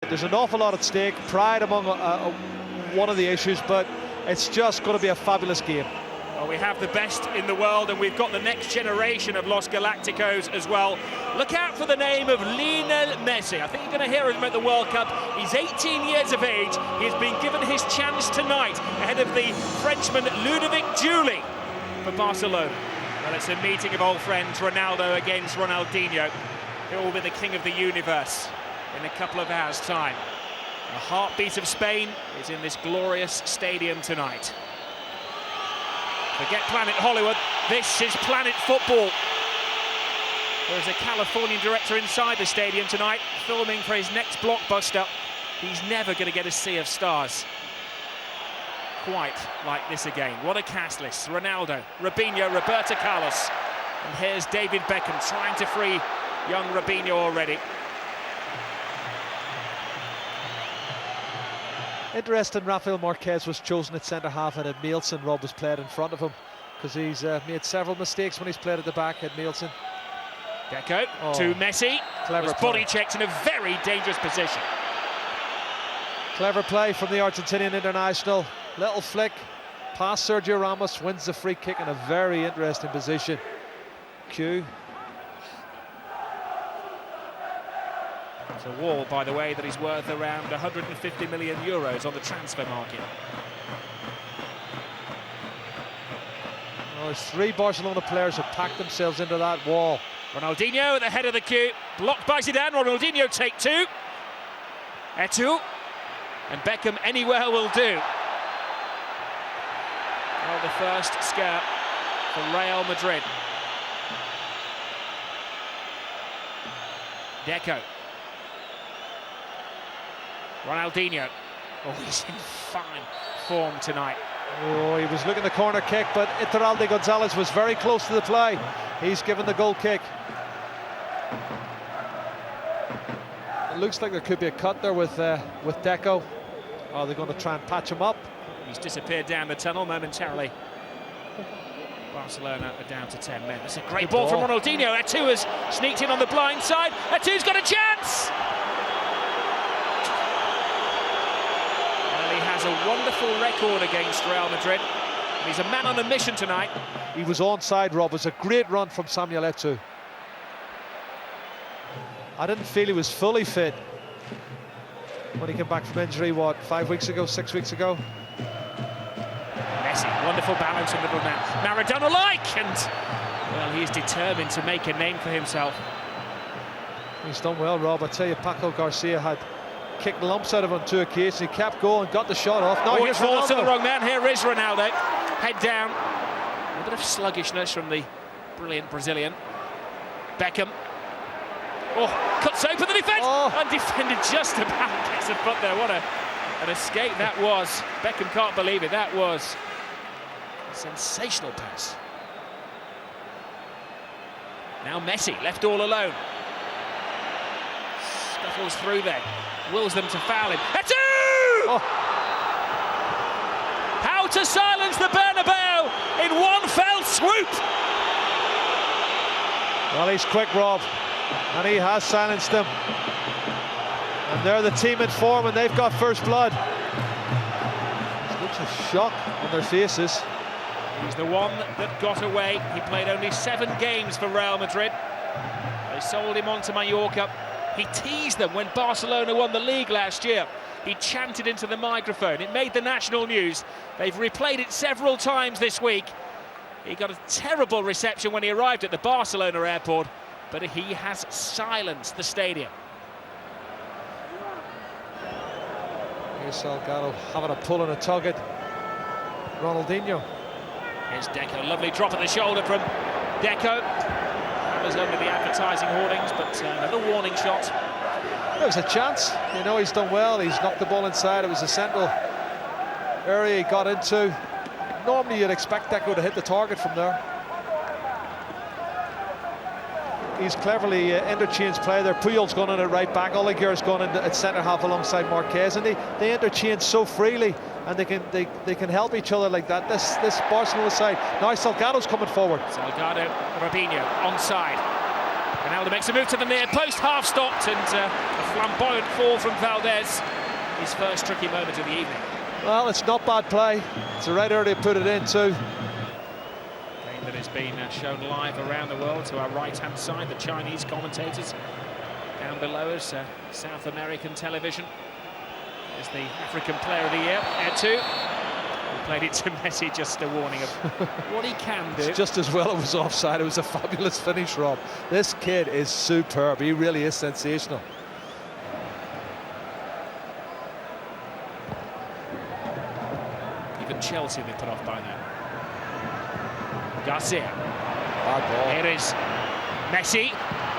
There's an awful lot at stake. Pride among one of the issues, but it's just going to be a fabulous game. Well, we have the best in the world, and we've got the next generation of Los Galacticos as well. Look out for the name of Lionel Messi. I think you're going to hear him at the World Cup. He's 18 years of age. He's been given his chance tonight ahead of the Frenchman Ludovic Giuli for Barcelona. Well, it's a meeting of old friends, Ronaldo against Ronaldinho. It will be the king of the universe in a couple of hours' time. The heartbeat of Spain is in this glorious stadium tonight. Forget Planet Hollywood, this is Planet Football. There's a Californian director inside the stadium tonight, filming for his next blockbuster. He's never going to get a sea of stars quite like this again. What a cast list. Ronaldo, Robinho, Roberto Carlos. And here's David Beckham trying to free young Robinho already. Interesting, Rafael Marquez was chosen at centre-half and Nielsen, Rob, was played in front of him because he's made several mistakes when he's played at the back. Nielsen. Deco to Messi. Clever body checked in a very dangerous position. Clever play from the Argentinian international. Little flick past Sergio Ramos, wins the free kick in a very interesting position. Q. It's a wall, by the way, that is worth around 150 million euros on the transfer market. Well, there's 3 Barcelona players who packed themselves into that wall. Ronaldinho at the head of the queue, blocked by Zidane. Ronaldinho take 2. Eto'o and Beckham anywhere will do. Well, the first scare for Real Madrid. Deco. Ronaldinho. Oh, he's in fine form tonight. Oh, he was looking the corner kick, but Eto'o Gonzalez was very close to the play. He's given the goal kick. It looks like there could be a cut there with Deco. Are they going to try and patch him up? He's disappeared down the tunnel momentarily. Barcelona are down to 10 men. It's a great ball from Ronaldinho. Eto'o has sneaked in on the blind side. Eto'o's got a chance! Has a wonderful record against Real Madrid. He's a man on a mission tonight. He was onside, Rob. It was a great run from Samuel Eto'o. I didn't feel he was fully fit when he came back from injury, what, 5 weeks ago, 6 weeks ago? Messi, wonderful balance in middle man. Maradona-like, and well, he is determined to make a name for himself. He's done well, Rob. I tell you, Paco Garcia had kicked lumps out of him on 2 occasions. He kept going, got the shot off. Now here's falls to the wrong man. Here is Ronaldo. Head down. A bit of sluggishness from the brilliant Brazilian. Beckham. Oh, cuts open the defence. And defended just about gets a foot there. What an escape that was. Beckham can't believe it. That was a sensational pass. Now Messi left all alone. Scuffles through there. Wills them to foul him. Eto'o! How to silence the Bernabeu in one fell swoop! Well, he's quick, Rob, and he has silenced them. And they're the team in form, and they've got first blood. It looks a shock on their faces. He's the one that got away. He played only 7 games for Real Madrid. They sold him on to Mallorca. He teased them when Barcelona won the league last year. He chanted into the microphone. It made the national news. They've replayed it several times this week. He got a terrible reception when he arrived at the Barcelona airport, but he has silenced the stadium. Here's Salgado having a pull and a tug at Ronaldinho. Here's Deco. Lovely drop at the shoulder from Deco. That was under the advertising hoardings, but another warning shot. There was a chance. You know, he's done well. He's knocked the ball inside. It was a central area he got into. Normally you'd expect Deco to hit the target from there. He's cleverly interchanged play there. Puyol's gone in at right back. Oleguer's gone in at centre half alongside Marquez, and they interchange so freely, and they can help each other like that. This Barcelona side. Now Salgado's coming forward. Salgado, Robinho onside. And Ronaldo makes a move to the near post, half stopped, and a flamboyant fall from Valdez. His first tricky moment of the evening. Well, it's not bad play. It's the right area to put it in too. Game that has been shown live around the world to our right-hand side. The Chinese commentators down below us, South American television. There's the African Player of the Year, Eto'o. He played it to Messi, just a warning of what he can do. It's just as well it was offside. It was a fabulous finish, Rob. This kid is superb. He really is sensational. Even Chelsea have been put off by that. Garcia. Bad ball. Here is Messi.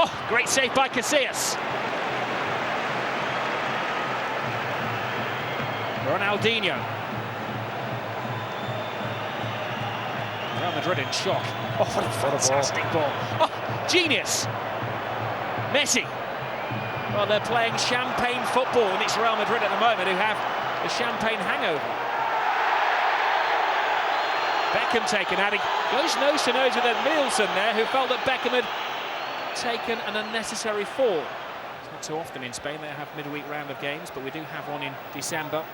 Oh, great save by Casillas. Ronaldinho. Real Madrid in shock. Oh, what a fantastic ball. Oh, genius. Messi. Well, they're playing champagne football, and it's Real Madrid at the moment who have the champagne hangover. Beckham taken out. He goes nose to nose with Nielsen there, who felt that Beckham had taken an unnecessary fall. It's not too often in Spain they have midweek round of games, but we do have one in December.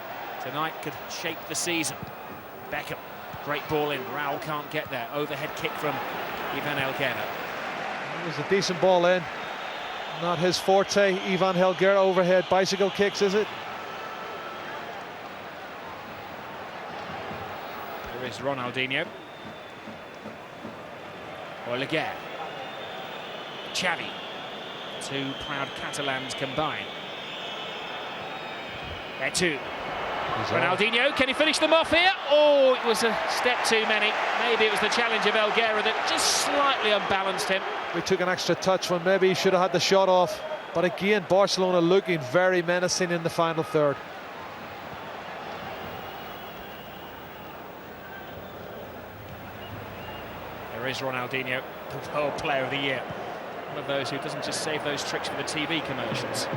Tonight could shape the season. Beckham, great ball in. Raul can't get there. Overhead kick from Ivan Helguera. It was a decent ball in. Not his forte. Ivan Helguera overhead bicycle kicks, is it? There is Ronaldinho. Oleguer. Xavi. Two proud Catalans combine. Eto'o. Ronaldinho, can he finish them off here? Oh, it was a step too many. Maybe it was the challenge of Helguera that just slightly unbalanced him. We took an extra touch when maybe he should have had the shot off. But again, Barcelona looking very menacing in the final third. There is Ronaldinho, the World Player of the Year. One of those who doesn't just save those tricks for the TV commercials.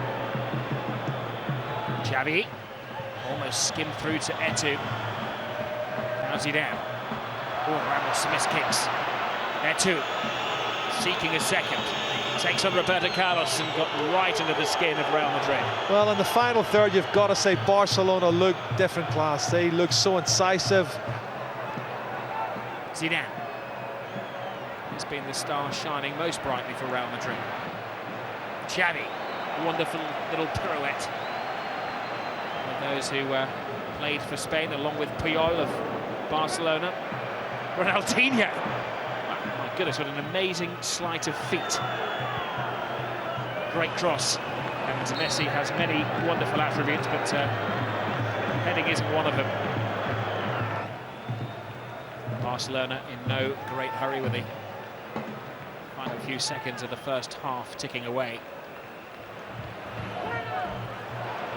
Xavi. Almost skimmed through to Eto'o. Now Zidane. Oh, Ramos missed kicks. Eto'o seeking a second. Takes on Roberto Carlos and got right into the skin of Real Madrid. Well, in the final third, you've got to say Barcelona look different class. They look so incisive. Zidane. He's been the star shining most brightly for Real Madrid. Xavi. Wonderful little pirouette. Those who played for Spain along with Puyol of Barcelona. Ronaldinho. Oh, my goodness, what an amazing sleight of feet. Great cross. And Messi has many wonderful attributes, but heading isn't one of them. Barcelona in no great hurry with the final few seconds of the first half ticking away.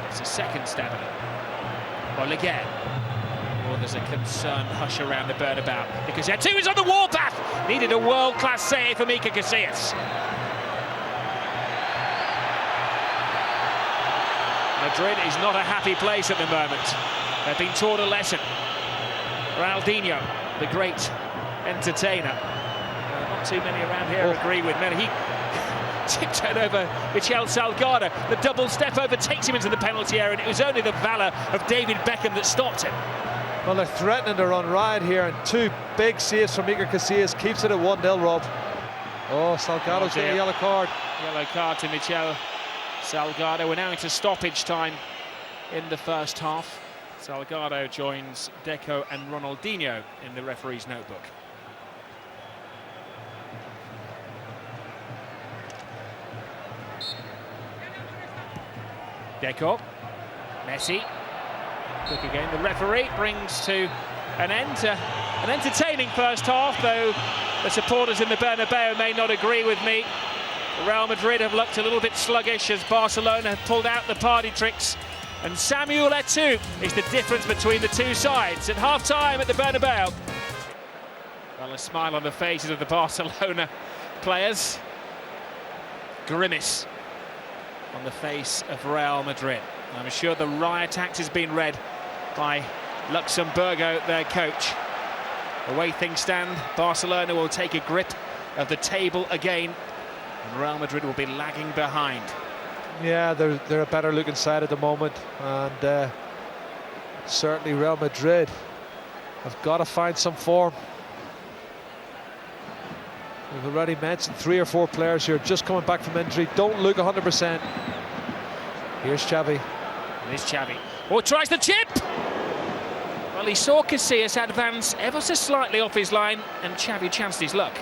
It's a second stab at it. Oleguer. Oh, there's a concerned hush around the Bernabeu because Eto'o is on the warpath. Needed a world-class save from Iker Casillas. Madrid is not a happy place at the moment. They've been taught a lesson. Ronaldinho, the great entertainer. Not too many around here agree with me. He tiptoed over Michel Salgado. The double step over takes him into the penalty area, and it was only the valour of David Beckham that stopped him. Well, they're threatening to run riot here, and two big saves from Iker Casillas keeps it at 1-0, Rob. Oh, Salgado's getting a yellow card. Yellow card to Michel Salgado. We're now into stoppage time in the first half. Salgado joins Deco and Ronaldinho in the referee's notebook. Deco, Messi, quick again. The referee brings to an end to an entertaining first half, though the supporters in the Bernabeu may not agree with me. Real Madrid have looked a little bit sluggish as Barcelona have pulled out the party tricks, and Samuel Eto'o is the difference between the two sides. At half-time at the Bernabeu, well, a smile on the faces of the Barcelona players, grimace on the face of Real Madrid. I'm sure the riot act has been read by Luxemburgo, their coach. The way things stand, Barcelona will take a grip of the table again And Real Madrid will be lagging behind. Yeah, they're a better looking side at the moment, and certainly Real Madrid have got to find some form. We've already mentioned 3 or 4 players here just coming back from injury, don't look 100%. Here's Xavi. There's Xavi. Oh, tries the chip! Well, he saw Casillas advance ever so slightly off his line, and Xavi chanced his luck.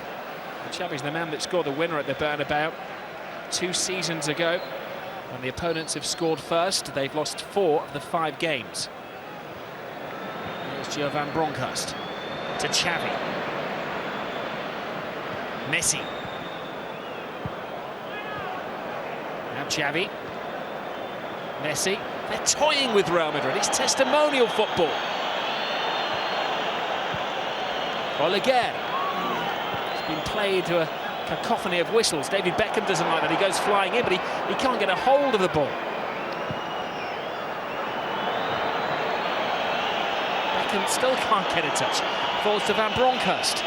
And Xavi's the man that scored the winner at the Bernabeu 2 seasons ago. When the opponents have scored first, they've lost 4 of the 5 games. Here's Gio Bronckhorst to Xavi. Messi. Now Xavi. Messi. They're toying with Real Madrid. It's testimonial football. Oliger. It's been played to a cacophony of whistles. David Beckham doesn't like that. He goes flying in, but he can't get a hold of the ball. Beckham still can't get a touch. Falls to Van Bronckhorst.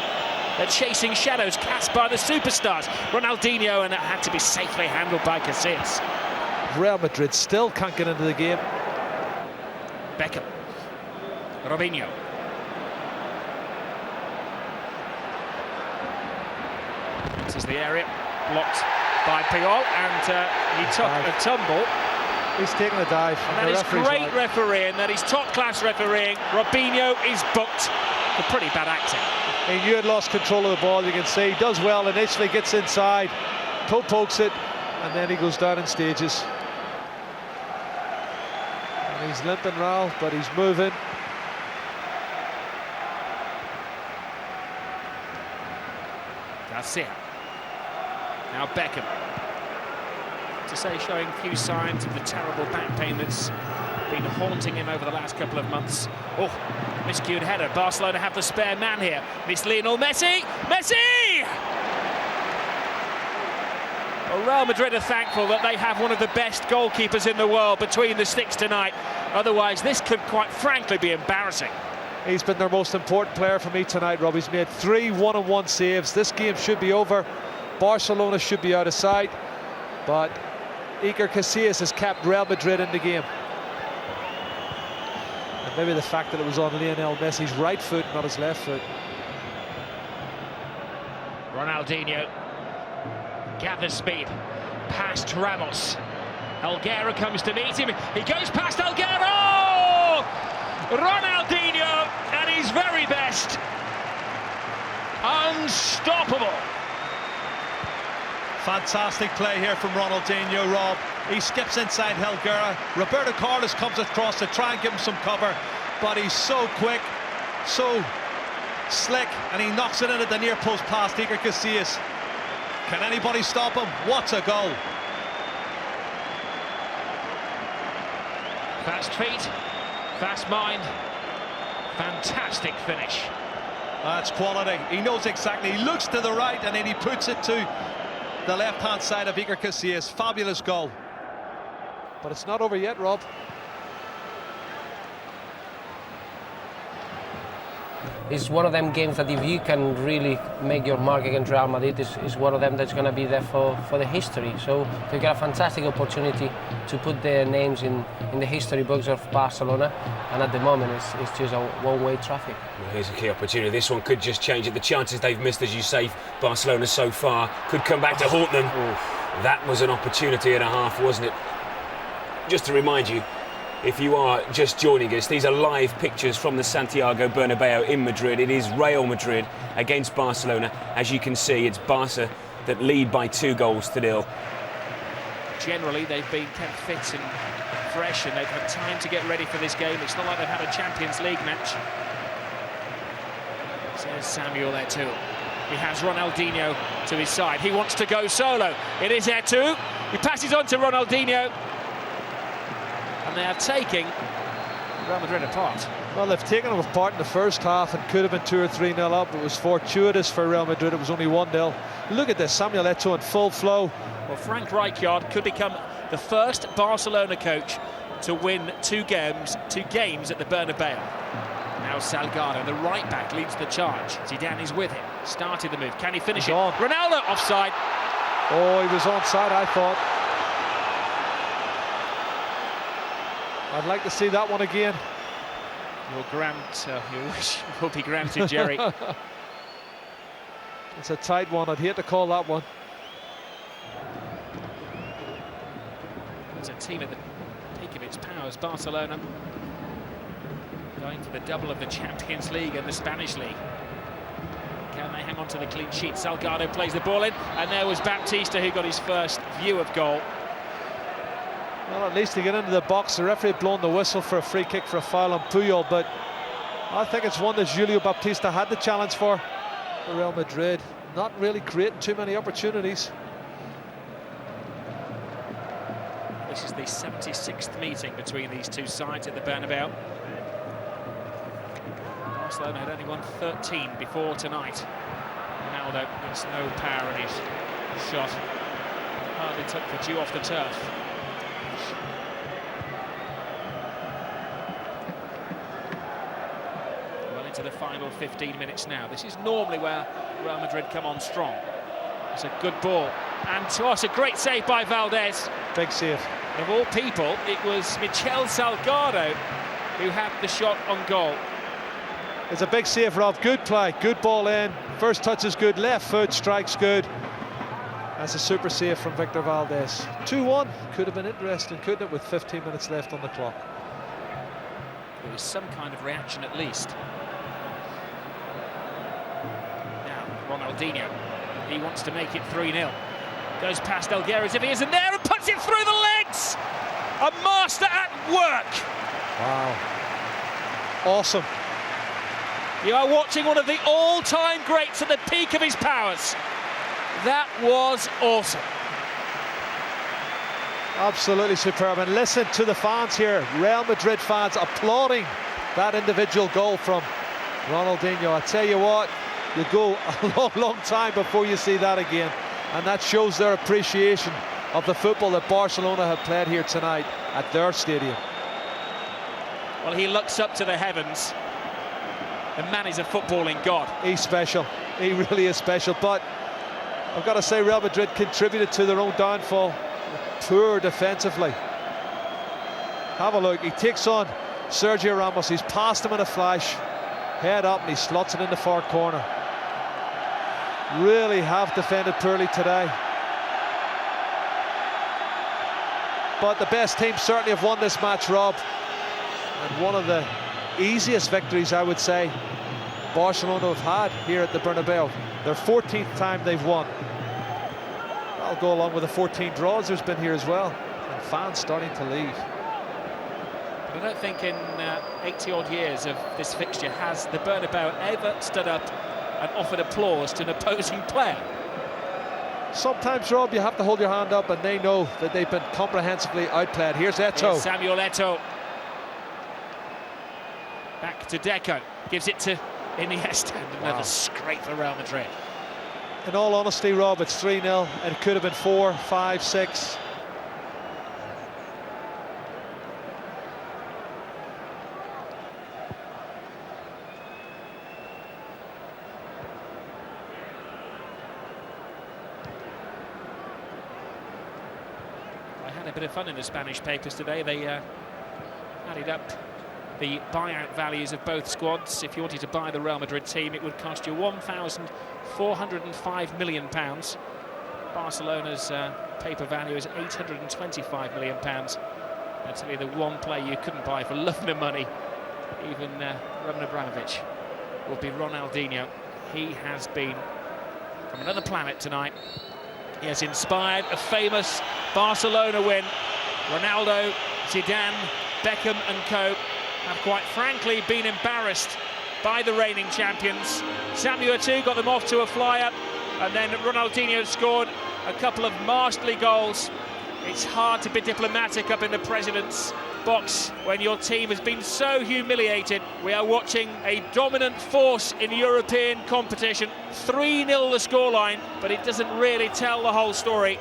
They're chasing shadows cast by the superstars. Ronaldinho, and it had to be safely handled by Casillas. Real Madrid still can't get into the game. Beckham. Robinho. This is the area blocked by Puyol, and he took a tumble. He's taking a dive. And that is great refereeing. That is top-class refereeing. Robinho is booked for pretty bad acting. He knew he'd lost control of the ball. You can see he does well initially, gets inside, pokes it, and then he goes down in stages. And he's limping, Raul, but he's moving. That's it. Now Beckham. To say, showing few signs of the terrible back pain that's been haunting him over the last couple of months. Oh, miscued header. Barcelona have the spare man here. It's Lionel Messi. Messi! Well, Real Madrid are thankful that they have one of the best goalkeepers in the world between the sticks tonight. Otherwise, this could quite frankly be embarrassing. He's been their most important player for me tonight, Rob. He's made 3 one-on-one saves. This game should be over. Barcelona should be out of sight, but Iker Casillas has kept Real Madrid in the game. And maybe the fact that it was on Lionel Messi's right foot, not his left foot. Ronaldinho gathers speed past Ramos. Alguero comes to meet him. He goes past Alguero! Ronaldinho at his very best. Unstoppable. Fantastic play here from Ronaldinho, Rob. He skips inside Helguera. Roberto Carlos comes across to try and give him some cover, but he's so quick, so slick, and he knocks it in at the near post past Iker Casillas. Can anybody stop him? What a goal. Fast feet, fast mind, fantastic finish. That's quality. He knows exactly. He looks to the right and then he puts it to the left-hand side of Iker Casillas. Fabulous goal. But it's not over yet, Rob. It's one of them games that if you can really make your mark against Real Madrid, is one of them that's going to be there for the history. So they get a fantastic opportunity to put their names in the history books of Barcelona, and at the moment it's just a one-way traffic. Well, here's a key opportunity. This one could just change it. The chances they've missed, as you say, Barcelona so far, could come back to haunt them. That was an opportunity and a half, wasn't it? Just to remind you, if you are just joining us, these are live pictures from the Santiago Bernabeu in Madrid. It is Real Madrid against Barcelona. As you can see, it's Barca that lead by 2-0. Generally, they've been kept fit and fresh, and they've had time to get ready for this game. It's not like they've had a Champions League match. There's Samuel Eto'o. He has Ronaldinho to his side. He wants to go solo. It is Eto'o. He passes on to Ronaldinho. And they are taking Real Madrid apart. Well, they've taken them apart in the first half and could have been 2 or 3-0 up. It was fortuitous for Real Madrid. It was only 1-0. Look at this, Samuel Eto'o in full flow. Well, Frank Rijkaard could become the first Barcelona coach to win two games at the Bernabeu. Now Salgado, the right back, leads the charge. Zidane is with him. Started the move. Can he finish it? Ronaldo offside. Oh, he was onside, I thought. I'd like to see that one again. You wish will be granted, Jerry. It's a tight one. I'd hate to call that one. It's a team at the peak of its powers, Barcelona, going for the double of the Champions League and the Spanish League. Can they hang on to the clean sheet? Salgado plays the ball in, and there was Baptista who got his first view of goal. Well, at least to get into the box. The referee had blown the whistle for a free kick for a foul on Puyol, but I think it's one that Julio Baptista had the challenge for Real Madrid. Not really creating too many opportunities. This is the 76th meeting between these two sides at the Bernabeu. Barcelona had only won 13 before tonight. Ronaldo has no power in his shot. Hardly took the dew off the turf. Well into the final 15 minutes now. This is normally where Real Madrid come on strong. It's a good ball. And it's a great save by Valdez. Big save. And of all people, it was Michel Salgado who had the shot on goal. It's a big save, Rob. Good play, good ball in. First touch is good, left foot strikes good. That's a super save from Victor Valdez. 2-1, could have been interesting, couldn't it, with 15 minutes left on the clock. There was some kind of reaction at least. Now, Ronaldinho, he wants to make it 3-0. Goes past Elguera as if he isn't there and puts it through the legs! A master at work! Wow. Awesome. You are watching one of the all-time greats at the peak of his powers. That was awesome. Absolutely superb. And listen to the fans here, Real Madrid fans applauding that individual goal from Ronaldinho. I tell you what, you go a long, long time before you see that again. And that shows their appreciation of the football that Barcelona have played here tonight at their stadium. Well, he looks up to the heavens. The man is a footballing god. He's special. He really is special. But I've got to say, Real Madrid contributed to their own downfall. Poor defensively. Have a look. He takes on Sergio Ramos. He's past him in a flash. Head up, and he slots it in the far corner. Really have defended poorly today. But the best team certainly have won this match, Rob. And one of the easiest victories, I would say, Barcelona have had here at the Bernabeu. Their 14th time they've won. I'll go along with the 14 draws there's been here as well. And fans starting to leave. But I don't think in 80-odd years of this fixture has the Bernabeu ever stood up and offered applause to an opposing player. Sometimes, Rob, you have to hold your hand up, and they know that they've been comprehensively outplayed. Here's Eto'o. Here's Samuel Eto'o. Back to Deco. Gives it to Iniesta. And another scrape for Real Madrid. In all honesty, Rob, it's 3-0, and it could have been 4, 5, 6. A bit of fun in the Spanish papers today. They added up the buyout values of both squads. If you wanted to buy the Real Madrid team, it would cost you £1,405 million. Barcelona's paper value is £825 million. I tell you, the one player you couldn't buy for love nor money, even Roman Abramovich, would be Ronaldinho. He has been from another planet tonight. He has inspired a famous Barcelona win. Ronaldo, Zidane, Beckham and co have quite frankly been embarrassed by the reigning champions. Samuel Eto'o got them off to a flyer, and then Ronaldinho scored a couple of masterly goals. It's hard to be diplomatic up in the president's box when your team has been so humiliated. We are watching a dominant force in European competition. 3-0 the scoreline, but it doesn't really tell the whole story.